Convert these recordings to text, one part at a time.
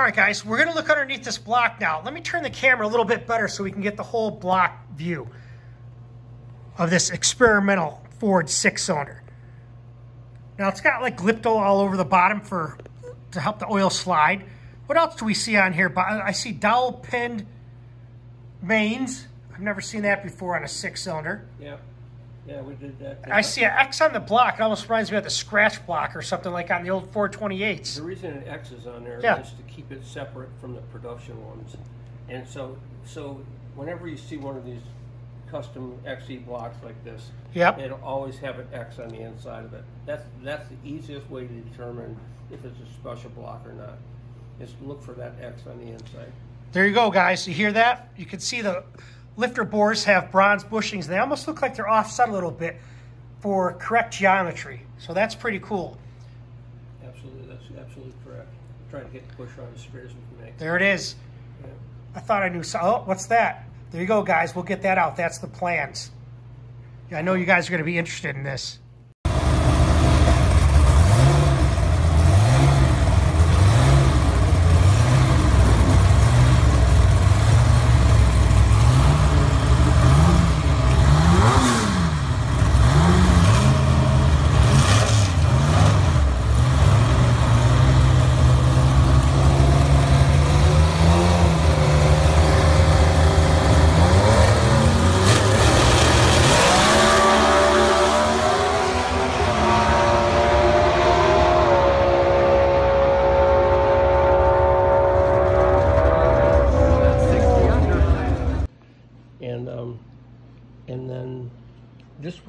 All right, guys, we're going to look underneath this block now. Let me turn the camera a little bit better so we can get the whole block view of this experimental Ford 6-cylinder. Now, it's got like Glipto all over the bottom to help the oil slide. What else do we see on here? I see dowel-pinned mains. I've never seen that before on a 6-cylinder. Yeah. Yeah, we did that. I see an X on the block. It almost reminds me of the scratch block or something like on the old Ford 28s. The reason an X is on there is to keep it separate from the production ones. And so whenever you see one of these custom XE blocks like this, it'll always have an X on the inside of it. That's the easiest way to determine if it's a special block or not. Is look for that X on the inside. There you go, guys. You hear that? You can see the lifter bores have bronze bushings. They almost look like they're offset a little bit for correct geometry. So that's pretty cool. Absolutely, that's absolutely correct. I'm trying to get the pusher on as straight as we can make. There it is. Yeah. I thought I knew. Oh, what's that? There you go, guys. We'll get that out. That's the plans. Yeah, I know you guys are going to be interested in this. And then this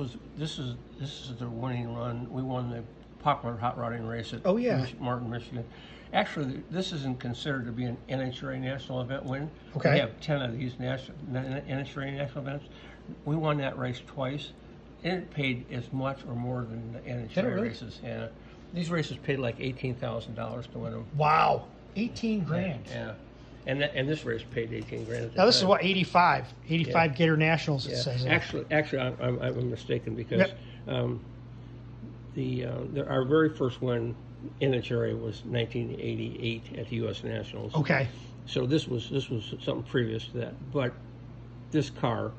is the winning run. We won the popular hot rodding race at Martin, Michigan. Actually, this isn't considered to be an NHRA national event win. Okay. We have 10 of these NHRA national events. We won that race twice, and it paid as much or more than the NHRA races. Yeah. These races paid like $18,000 to win them. Wow, 18 grand. Yeah. And this race paid 18 grand. Now this is what, 85 Gator Nationals. It says. Actually, I'm mistaken because our very first win in NHRA was 1988 at the U.S. Nationals. Okay. So this was something previous to that, but this car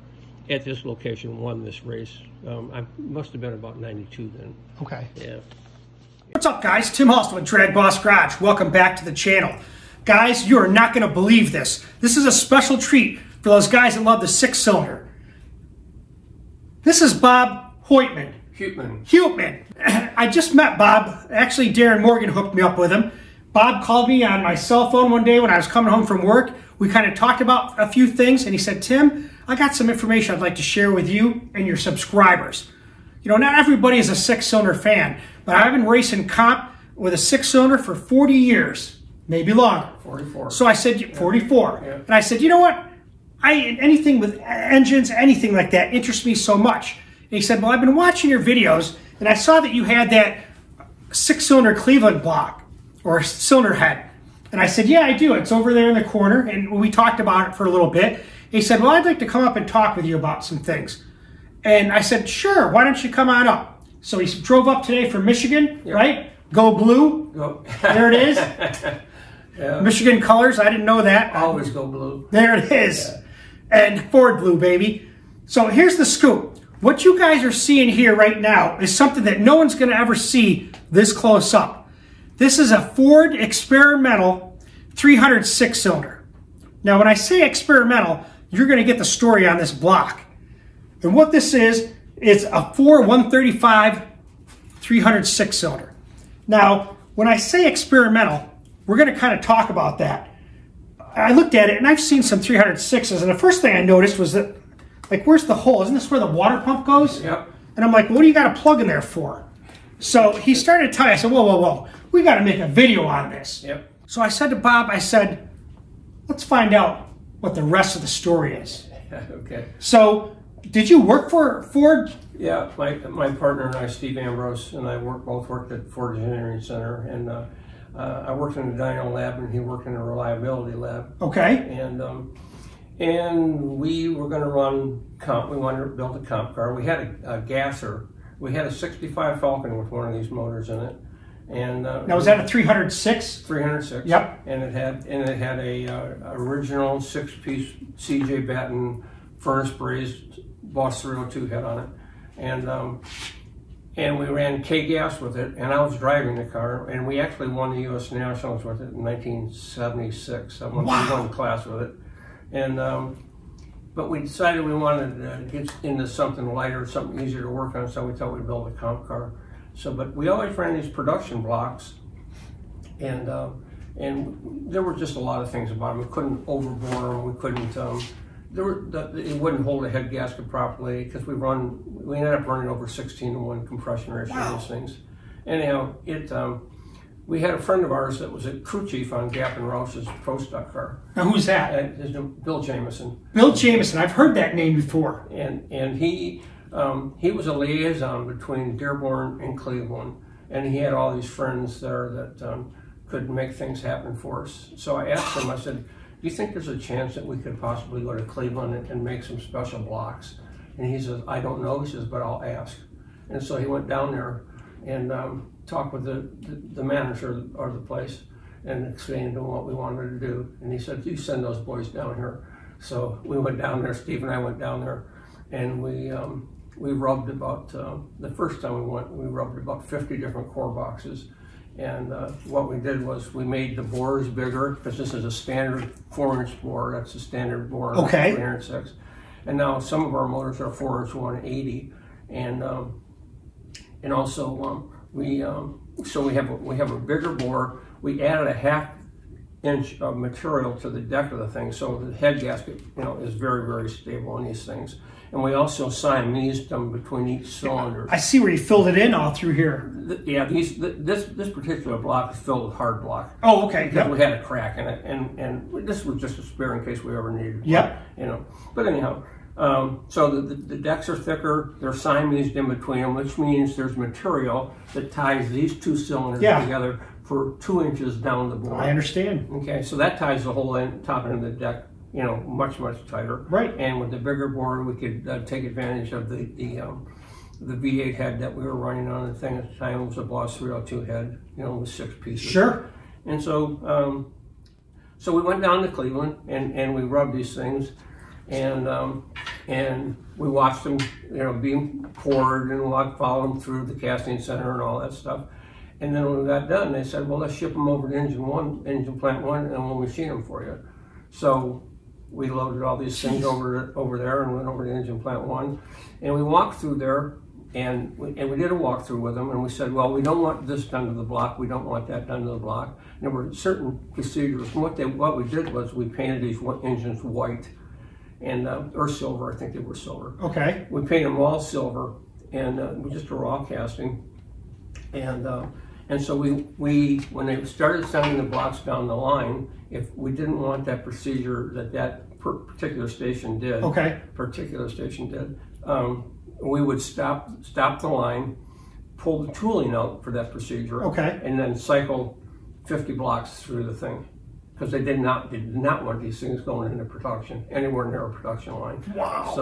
at this location won this race. I must have been about 92 then. Okay. Yeah. What's up, guys? Tim Halston with DragBoss Garage. Welcome back to the channel. Guys, you are not going to believe this. This is a special treat for those guys that love the 6-cylinder. This is Bob Heuttman. Heuttman. I just met Bob. Actually, Darren Morgan hooked me up with him. Bob called me on my cell phone one day when I was coming home from work. We kind of talked about a few things, and he said, Tim, I got some information I'd like to share with you and your subscribers. You know, not everybody is a 6-cylinder fan, but I've been racing comp with a 6-cylinder for 40 years. Maybe longer. 44. So I said, 44. Yeah. And I said, you know what? Anything with engines, anything like that interests me so much. And he said, well, I've been watching your videos, and I saw that you had that 6-cylinder Cleveland block, or cylinder head. And I said, yeah, I do. It's over there in the corner. And we talked about it for a little bit. And he said, well, I'd like to come up and talk with you about some things. And I said, sure, why don't you come on up? So he drove up today from Michigan, right? Go blue. Go. There it is. Yeah. Michigan colors, I didn't know that. Always go blue. There it is. Yeah. And Ford blue, baby. So here's the scoop. What you guys are seeing here right now is something that no one's going to ever see this close up. This is a Ford experimental 306-cylinder. Now, when I say experimental, you're going to get the story on this block. And what this is, it's a Ford 135 306-cylinder. Now, when I say experimental, we're going to kind of talk about that. I looked at it, and I've seen some 306s, and the first thing I noticed was that, like, where's the hole? Isn't this where the water pump goes? Yep. And I'm like, what do you got a plug in there for? So he started telling me, I said, whoa, whoa, whoa. We got to make a video on this. Yep. So I said to Bob, I said, let's find out what the rest of the story is. Okay. So did you work for Ford? Yeah, my partner and I, Steve Ambrose, and I both worked at Ford Engineering Center, and I worked in the dyno lab, and he worked in the reliability lab. Okay. And we were going to run comp. We wanted to build a comp car. We had a gasser. We had a 65 Falcon with one of these motors in it, And now was that a 306? 306. Yep. And it had a original 6-piece CJ Batten furnace brazed Boss 302 head on it, and we ran K-gas with it, and I was driving the car, and we actually won the U.S. Nationals with it in 1976. I won one class with it, and but we decided we wanted to get into something lighter, something easier to work on, so we thought we'd build a comp car. So, but we always ran these production blocks, and there were just a lot of things about them. We couldn't overbore them. We couldn't. It wouldn't hold a head gasket properly because we ended up running over 16-to-1 compression ratio of these things. Anyhow, we had a friend of ours that was a crew chief on Gap and Roush's Pro Stock car. Now who's that? Bill Jameson. Bill Jameson. I've heard that name before. And he was a liaison between Dearborn and Cleveland, and he had all these friends there that could make things happen for us. So I asked him. I said, "Do you think there's a chance that we could possibly go to Cleveland and make some special blocks?" And he says, "I don't know." He says, "But I'll ask." And so he went down there and talked with the manager of the place and explained to him what we wanted to do. And he said, "You send those boys down here." So we went down there. Steve and I went down there, and we rubbed about the first time we went. We rubbed about 50 different core boxes. And what we did was we made the bores bigger, because this is a standard 4-inch bore. That's a standard bore. Okay. 306. And now some of our motors are 4-inch 180, and also so we have a bigger bore. We added a 1/2 inch of material to the deck of the thing, so the head gasket, is very, very stable in these things. And we also Siamesed them between each cylinder. I see where you filled it in all through here. This particular block is filled with hard block. Oh, okay. Because we had a crack in it, and this was just a spare in case we ever needed one. Yep. But anyhow, so the decks are thicker. They're Siamesed in between them, which means there's material that ties these two cylinders together for 2 inches down the bore. I understand. Okay, so that ties the whole top end of the deck, much, much tighter. Right. And with the bigger bore, we could take advantage of the V8 head that we were running on. The thing at the time was a Boss 302 head, with 6 pieces. Sure. And so, so we went down to Cleveland and we rubbed these things, and we watched them, being poured, and we followed them through the casting center and all that stuff. And then when we got done, they said, "Well, let's ship them over to engine plant 1, and we'll machine them for you." So we loaded all these things over there and went over to engine plant 1, and we walked through there, and we did a walkthrough with them, and we said, "Well, we don't want this done to the block. We don't want that done to the block." And there were certain procedures. And what we did was we painted these engines white, and or silver. I think they were silver. Okay. We painted them all silver, and we just a raw casting, and so we when they started sending the blocks down the line, if we didn't want that procedure that particular station did, we would stop the line, pull the tooling out for that procedure, and then cycle 50 blocks through the thing, because they did not want these things going into production anywhere near a production line. Wow.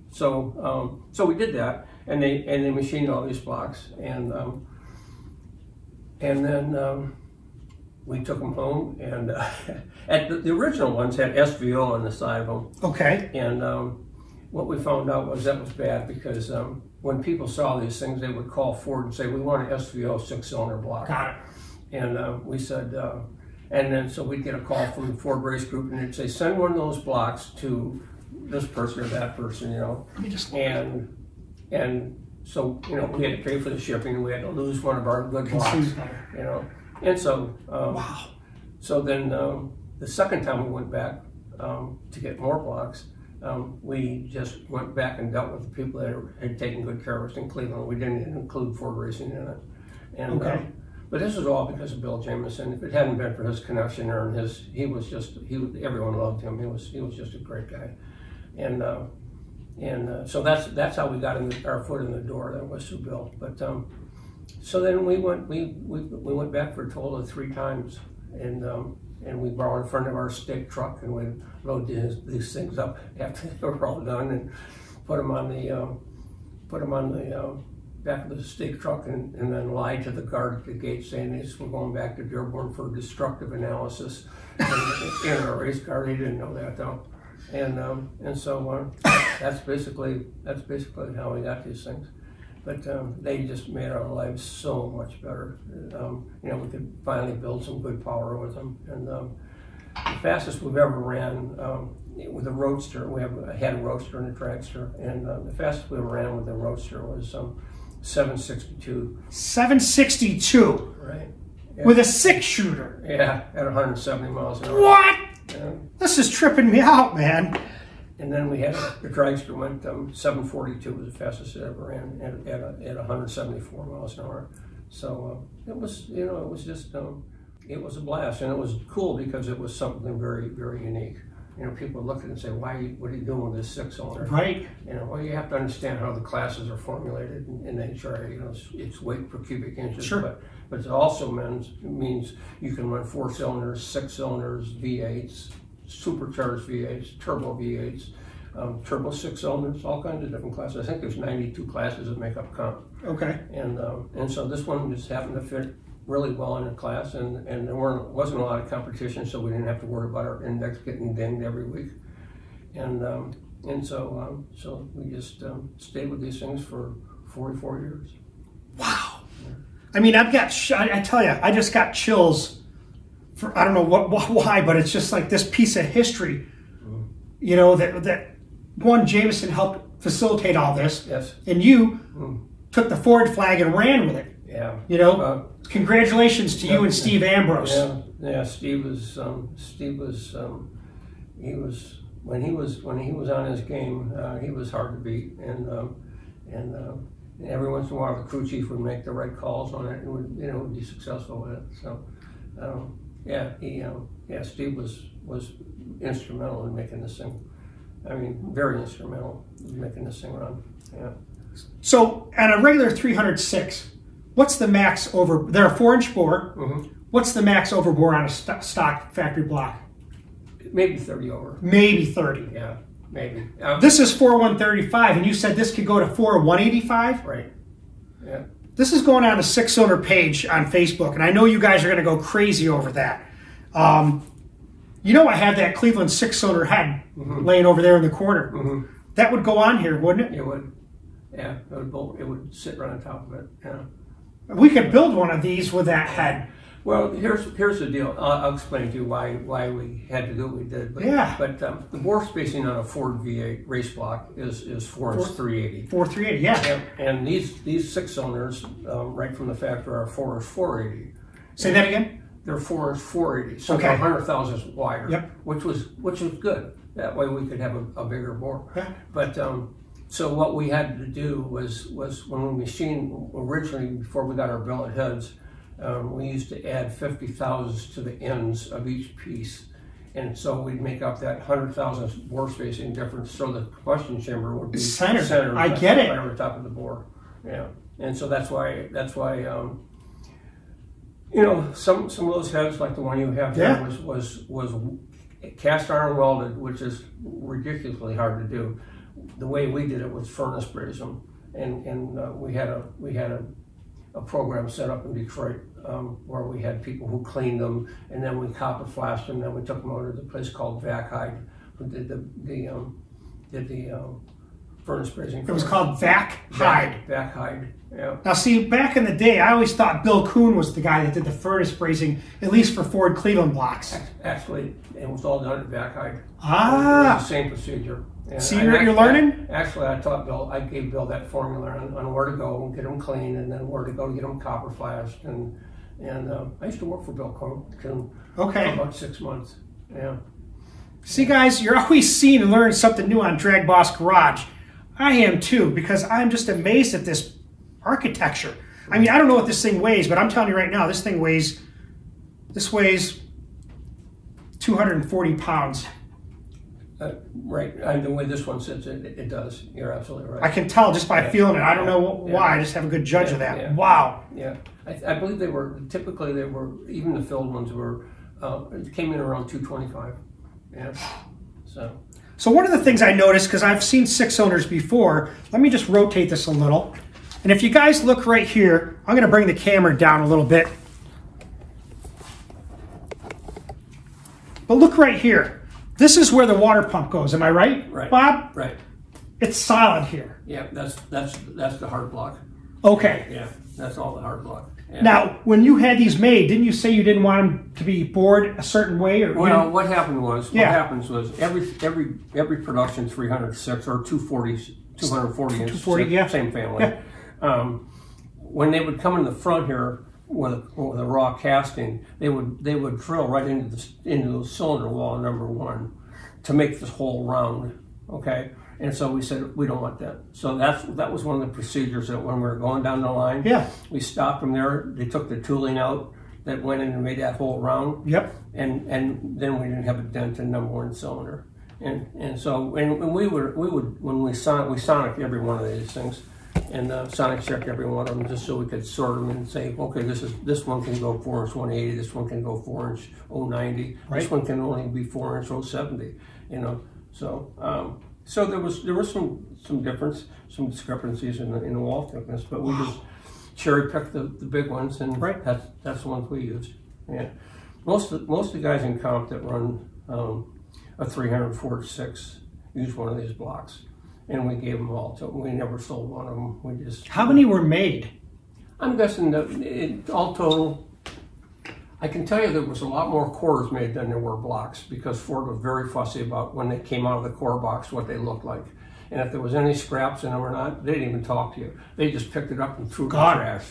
So we did that, and they machined all these blocks, and then we took them home, and the original ones had SVO on the side of them. Okay. And what we found out was that was bad, because when people saw these things, they would call Ford and say, "We want an SVO 6-cylinder block." Got it. And we said, and then so we'd get a call from the Ford race group, and they'd say, "Send one of those blocks to this person or that person," and so, we had to pay for the shipping, and we had to lose one of our good blocks, And so, so then the second time we went back to get more blocks, we just went back and dealt with the people that had taken good care of us in Cleveland. We didn't include Ford Racing in it. And, but this was all because of Bill Jameson. If it hadn't been for his connection there and everyone loved him. He was just a great guy. And so that's how we got our foot in the door. That was through Bill. But so then we went back for a total of 3 times, and we borrowed a friend of ours stake truck, and we loaded these things up after they were all done, and put them on the back of the stake truck and then lied to the guard at the gate saying we're going back to Dearborn for destructive analysis in our race car. He didn't know that though. And so that's basically how we got these things. But they just made our lives so much better. We could finally build some good power with them. And the fastest we've ever ran with a Roadster, I had a Roadster and a Dragster, and the fastest we ever ran with a Roadster was 762. 762? Right. Yeah. With a 6-shooter? Yeah, at 170 miles an hour. What? Yeah. This is tripping me out, man. And then we had the Dragster went 742 was the fastest it ever ran at 174 miles an hour. So it was just it was a blast, and it was cool because it was something very, very unique. People look at it and say, what are you doing with this 6-cylinder? Right. Well, you have to understand how the classes are formulated in HRA. It's weight per cubic inches. Sure. But it also means you can run 4 cylinders, 6 cylinders, V8s, supercharged V8s, turbo V8s, turbo 6 cylinders, all kinds of different classes. I think there's 92 classes that make up Comp. Okay. And so this one just happened to fit really well in the class, and there wasn't a lot of competition, so we didn't have to worry about our index getting dinged every week. And so we just stayed with these things for 44 years. Wow. Yeah. I mean, I tell you, I just got chills for, I don't know why, but it's just like this piece of history, that one, Siamesed helped facilitate all this. Yes. And you took the Ford flag and ran with it. Yeah. Congratulations to you and Steve Ambrose. Yeah. Steve was when he was on his game, he was hard to beat, and every once in a while the crew chief would make the right calls on it and would be successful with it. So Steve was instrumental in making this thing. I mean, very instrumental in making this thing run. Yeah. So on a regular 306. What's the max over? They're a 4-inch bore. Mm-hmm. What's the max overbore on a stock factory block? Maybe 30 over. Maybe 30. Yeah, maybe. This is 4,135, and you said this could go to 4,185? Right. Yeah. This is going on a 6-cylinder page on Facebook, and I know you guys are going to go crazy over that. I have that Cleveland 6-cylinder head laying over there in the corner. Mm-hmm. That would go on here, wouldn't it? It would. Yeah, it would sit right on top of it. Yeah. We could build one of these with that head. Well, here's the deal. I'll explain to you why we had to do what we did. But, yeah. But the bore spacing on a Ford V8 race block is 4-inch 380. 4.380, yeah. And these 6 cylinders, right from the factory, are 4-inch 480. Say that again. They're 4-inch 480, so okay. They're 100 thousandths wider. Yep. Which was good. That way we could have a bigger bore. Yeah. But so what we had to do was when we machined originally, before we got our billet heads, we used to add 50 thousandths to the ends of each piece, and so we'd make up that 100 thousandths bore spacing difference, so the combustion chamber would be centered. I get it. Right over the top of the bore. Yeah, and so that's why some of those heads, like the one you have there, was cast iron welded, which is ridiculously hard to do. The way we did it was furnace braze them, and we had a program set up in Detroit where we had people who cleaned them, and then we copper flashed them. Then we took them over to the place called Vac who did the furnace brazing. It was called Vac. Yeah. Now, see, back in the day, I always thought Bill Kuhn was the guy that did the furnace brazing, at least for Ford Cleveland blocks. Actually, it was all done at Vac. Ah. It was the same procedure. And see, you're learning? Actually, I gave Bill that formula on where to go and get them clean, and then where to go to get them copper flashed. And I used to work for Bill Kuhn for about 6 months. Yeah. See, guys, you're always seeing and learning something new on DragBoss Garage. I am too, because I'm just amazed at this architecture. I mean, I don't know what this thing weighs, but I'm telling you right now, this weighs 240 pounds. Right, and the way this one sits, it does. You're absolutely right. I can tell just by feeling it. I don't know why. I just have a good judge of that. Yeah. Wow. Yeah, I believe they were even the filled ones were came in around 225. Yeah. So one of the things I noticed, because I've seen 6 cylinders before, let me just rotate this a little. And if you guys look right here, I'm going to bring the camera down a little bit. But look right here. This is where the water pump goes. Am I right, right. Bob? Right. It's solid here. Yeah, that's the hard block. Okay. Yeah, that's all the hard block. Yeah. Now, when you had these made, didn't you say you didn't want them to be bored a certain way? Or well, what happens was every production 306 or 240 inch, 240, yeah. Same family. Yeah. When they would come in the front here with a raw casting, they would drill right into the cylinder wall number 1 to make this whole round. Okay. And so we said, we don't want that. So that was one of the procedures that when we were going down the line, we stopped them there. They took the tooling out that went in and made that whole round. Yep. And then we didn't have a dent in number 1 cylinder. And so we would when we sonic every one of these things, and sonic check every one of them just so we could sort them and say, okay, this one can go 4-inch 180, this one can go 4-inch 090, right. This one can only be 4-inch 070. You know, so. So there was some difference, some discrepancies in the wall thickness, but we just cherry picked the big ones, and right. that's the ones we used. Yeah, most of the guys in Comp that run a 346 use one of these blocks, and we gave them all. So we never sold one of them. We just. How many were made? I'm guessing that all total. I can tell you there was a lot more cores made than there were blocks, because Ford was very fussy about when they came out of the core box what they looked like. And if there was any scraps in them or not, they didn't even talk to you. They just picked it up and threw it in the trash.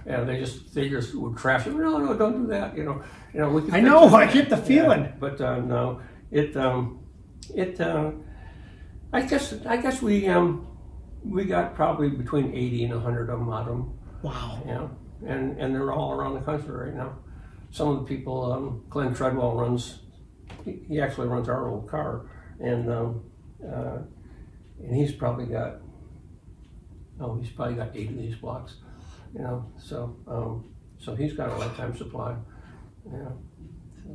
Yeah, they just would trash it. No, don't do that. You know. We I know. I get the feeling. Yeah, but no, I guess we got probably between 80 and 100 of them out of them. Wow. Yeah, and they're all around the country right now. Some of the people, Glenn Treadwell runs. He actually runs our old car, and he's probably got 8 of these blocks, you know. So he's got a lifetime supply. Yeah.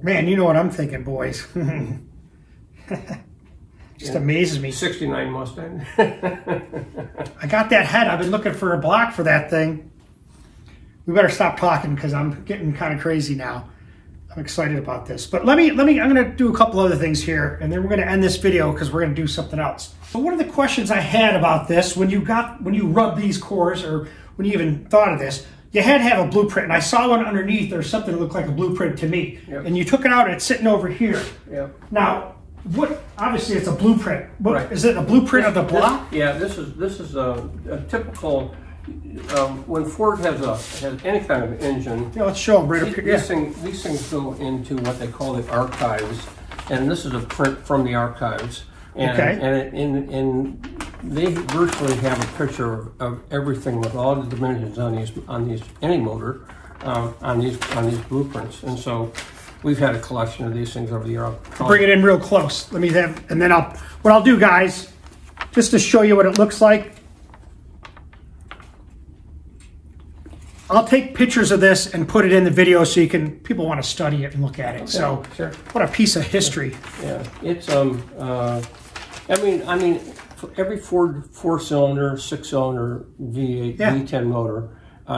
Man, you know what I'm thinking, boys. Just amazes me. 69 Mustang. I got that head. I've been looking for a block for that thing. We better stop talking because I'm getting kind of crazy now. I'm excited about this. But I'm going to do a couple other things here, and then we're going to end this video because we're going to do something else. So one of the questions I had about this, when you rub these cores, or when you even thought of this, you had to have a blueprint. And I saw one underneath. There's something that looked like a blueprint to me. Yep. And you took it out and it's sitting over here. Yep. Now, obviously it's a blueprint. Right. Is it a blueprint of the block? This is a typical. When Ford has any kind of engine, let's show them right up here. These things go into what they call the archives, and this is a print from the archives. And, and they virtually have a picture of everything with all the dimensions on these any motor on these blueprints. And so we've had a collection of these things over the year. I'll bring it in real close. Let me have, and then what I'll do, guys, just to show you what it looks like. I'll take pictures of this and put it in the video so people want to study it and look at it. So, sure. What a piece of history. Yeah, it's I mean, for every Ford 4-cylinder, 6-cylinder V8, V10 motor,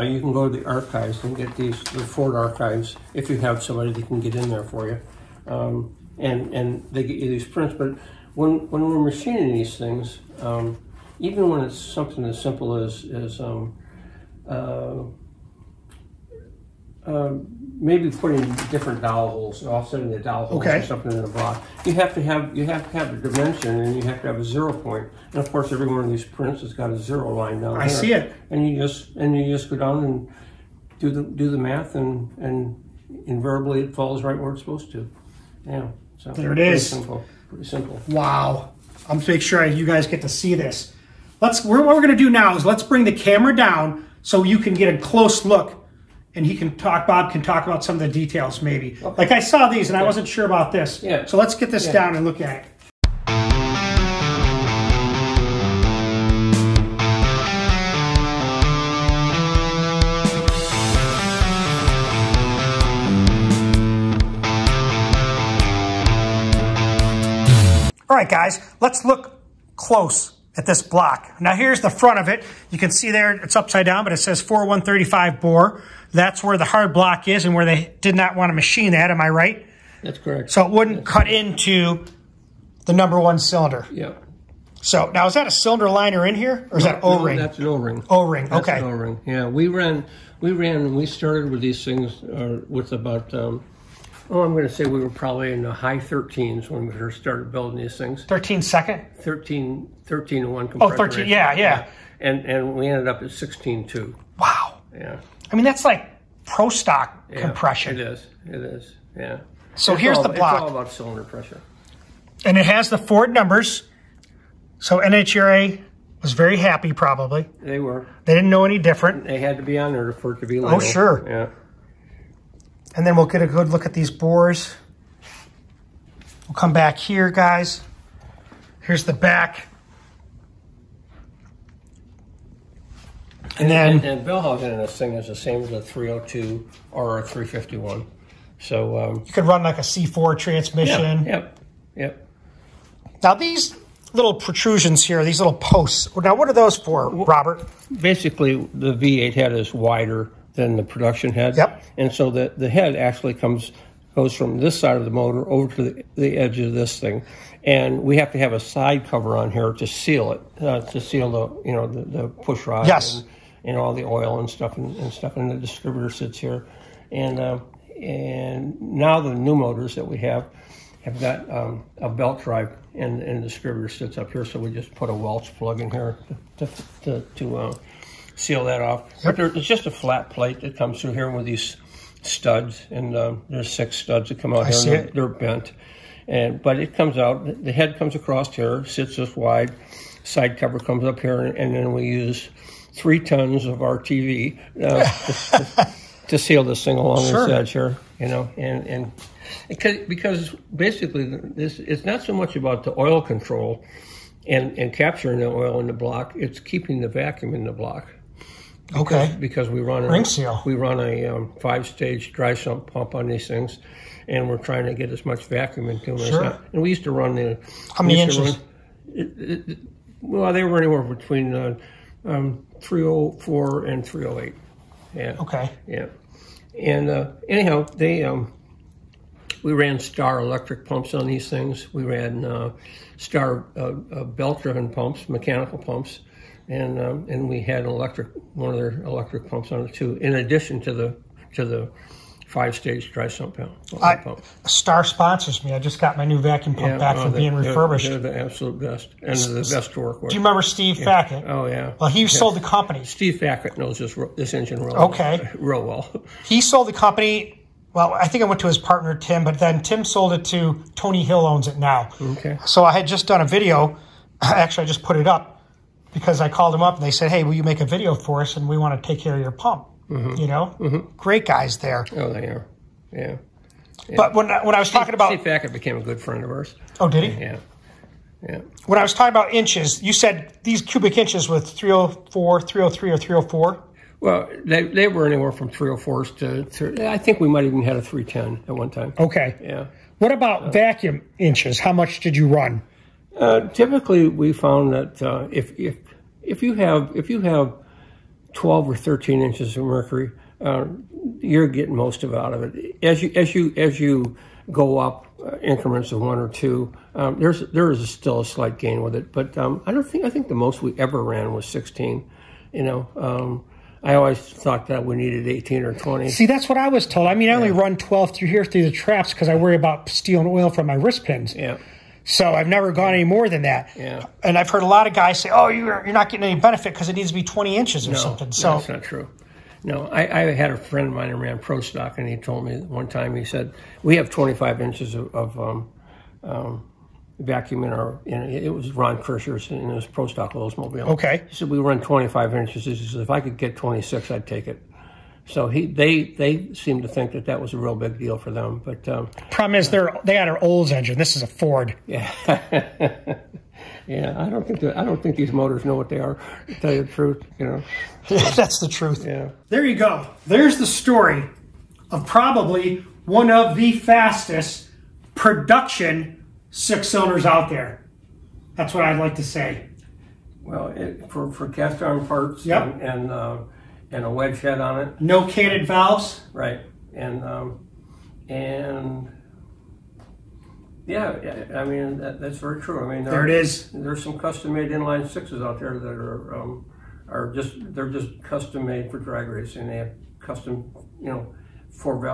you can go to the archives and get the Ford archives if you have somebody that can get in there for you, and they get you these prints. But when we're machining these things, even when it's something as simple as maybe putting different dowel holes, offsetting the dowel holes or something in the block. You have to have a dimension, and you have to have a 0 point. And of course, every one of these prints has got a 0 line down there. I see it. And you just go down and do the math, and invariably it falls right where it's supposed to. Yeah. So there it is. Pretty simple. Wow. I'm going to make sure you guys get to see this. What we're going to do now is let's bring the camera down so you can get a close look. And Bob can talk about some of the details maybe. Okay. Like I saw these and I wasn't sure about this. Yeah. So let's get this down and look at it. All right, guys, let's look close at this block. Now here's the front of it. You can see there it's upside down, but it says 4135 bore. That's where the hard block is and where they did not want to machine that. Am I right? That's correct. So it wouldn't cut into the number 1 cylinder. Yep. So now is that a cylinder liner in here, or is that O-ring? No, that's an O-ring. O-ring. Okay. That's an O-ring. Yeah, we started with these things with about. I'm going to say we were probably in the high 13s when we first started building these things. 13 second? 13 to 1 compressor. Oh, 13, yeah. And we ended up at 16.2. Wow. Yeah. I mean, that's like pro stock compression. It is, yeah. So here's the block. It's all about cylinder pressure. And it has the Ford numbers. So NHRA was very happy, probably. They were. They didn't know any different. They had to be on there for it to be legal. Oh, sure. Yeah. And then we'll get a good look at these bores. We'll come back here, guys. Here's the back. And then... And bell housing in this thing is the same as a 302 or a 351. So... you could run like a C4 transmission. Yep. Now these little protrusions here, these little posts. Now what are those for, Robert? Basically, the V8 head is wider than the production head. Yep. And so the head actually goes from this side of the motor over to the edge of this thing. And we have to have a side cover on here to seal it, to seal the push rod. Yes. And all the oil and stuff and stuff. And the distributor sits here. And now the new motors that we have got a belt drive, and the distributor sits up here, so we just put a Welch plug in here to seal that off. Yep. But it's just a flat plate that comes through here with these studs, and there's 6 studs that come out here, and they're bent. But it comes out, the head comes across here, sits this wide, side cover comes up here, and then we use 3 tons of RTV to seal this thing along this edge here, and because basically it's not so much about the oil control and capturing the oil in the block, it's keeping the vacuum in the block. Because we run ring seal. We run a 5-stage dry sump pump on these things, and we're trying to get as much vacuum into them as that. And we used to run the... How many inches? Well, they were anywhere between 304 and 308. Yeah. Okay. Yeah. And anyhow, we ran Star electric pumps on these things. We ran Star belt-driven pumps, mechanical pumps, and we had one of their electric pumps on it too. In addition to the 5-stage dry sump pump. Star sponsors me. I just got my new vacuum pump back from being refurbished. They're the absolute best, and they're the best to work with. Do you remember Steve Fackett? Oh yeah. Well, he sold the company. Steve Fackett knows this engine real well. He sold the company. Well, I think I went to his partner, Tim, but then Tim sold it to Tony Hill, owns it now. Okay. So I had just done a video. Actually, I just put it up because I called them up and they said, hey, will you make a video for us? And we want to take care of your pump. Great guys there. Oh, they are. Yeah. But when I was talking about... Steve Fackett became a good friend of ours. Oh, did he? Yeah. When I was talking about inches, you said these cubic inches with 304, 303, or 304? Well, they were anywhere from 304s to I think we might even had a 310 at one time. Okay. Yeah. What about vacuum inches? How much did you run? Typically, we found that if you have 12 or 13 inches of mercury, you're getting most of it out of it. As you go up increments of 1 or 2, there is still a slight gain with it. But I think the most we ever ran was 16. I always thought that we needed 18 or 20. See, that's what I was told. I mean, I only run 12 through the traps because I worry about stealing oil from my wrist pins. Yeah. So I've never gone any more than that. Yeah. And I've heard a lot of guys say, oh, you're not getting any benefit because it needs to be 20 inches or something. So that's not true. No, I had a friend of mine who ran Pro Stock, and he told me one time, he said, we have 25 inches of vacuum in our, it was Ron Krischer's in his Pro Stock Oldsmobile. Okay. He said, we run 25 inches. He said, if I could get 26, I'd take it. So they seem to think that was a real big deal for them. But problem is they got an Olds engine. This is a Ford. Yeah. Yeah, I don't think these motors know what they are, to tell you the truth, Yeah, that's the truth. Yeah. There you go. There's the story of probably one of the fastest production 6-cylinders out there. That's what I'd like to say. Well, for cast iron parts, yep. and a wedge head on it. No canted valves. Right, and yeah, I mean that's very true. I mean there it is. There's some custom-made inline sixes out there that are just custom-made for drag racing. They have custom, you know,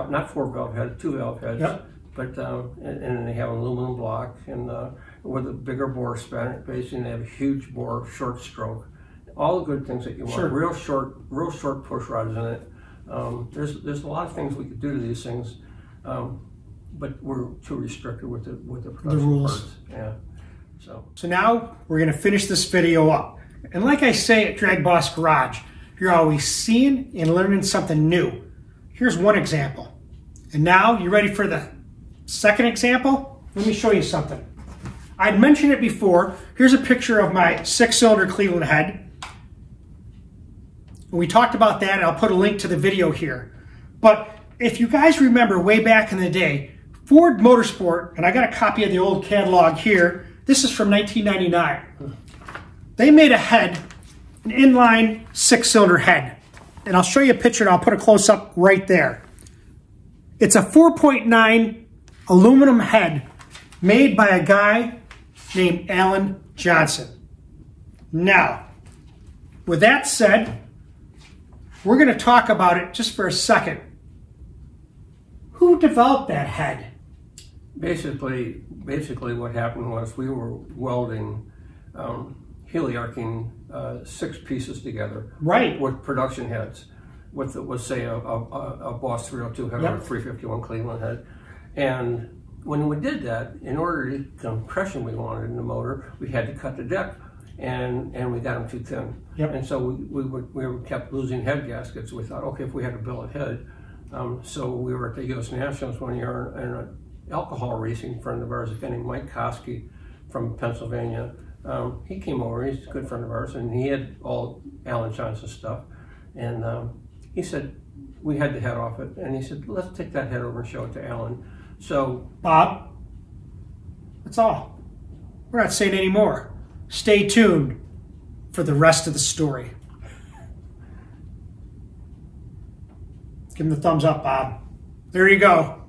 not four valve heads, 2 valve heads. Yep. But and they have an aluminum block and with a bigger bore spacing. They have a huge bore, short stroke, all the good things that you want. Sure. Real short push rods in it. There's a lot of things we could do to these things, but we're too restricted with the production rules. Parts. Yeah. So now we're gonna finish this video up, and like I say at DragBoss Garage, you're always seeing and learning something new. Here's one example, and now you ready for the second example? Let me show you something. I'd mentioned it before. Here's a picture of my 6-cylinder Cleveland head. We talked about that, and I'll put a link to the video here. But if you guys remember way back in the day, Ford Motorsport, and I got a copy of the old catalog here. This is from 1999. They made a head, an inline 6-cylinder head. And I'll show you a picture, and I'll put a close-up right there. It's a 4.9 aluminum head made by a guy named Alan Johnson. Now, with that said, we're going to talk about it just for a second. Who developed that head? Basically what happened was we were welding heliarching 6 pieces together, right, with production heads, with say a Boss 302 head, yep, or a 351 Cleveland head. And when we did that, in order to get the compression we wanted in the motor, we had to cut the deck, and we got them too thin. Yep. And so we kept losing head gaskets. We thought, okay, if we had a billet head, so we were at the U.S. Nationals one year, and an alcohol racing friend of ours, a guy named Mike Koski from Pennsylvania. He came over, he's a good friend of ours, and he had all Alan Johnson stuff. And he said, we had the head off it, and he said, let's take that head over and show it to Alan. So, Bob, that's all. We're not saying any more. Stay tuned for the rest of the story. Give him the thumbs up, Bob. There you go.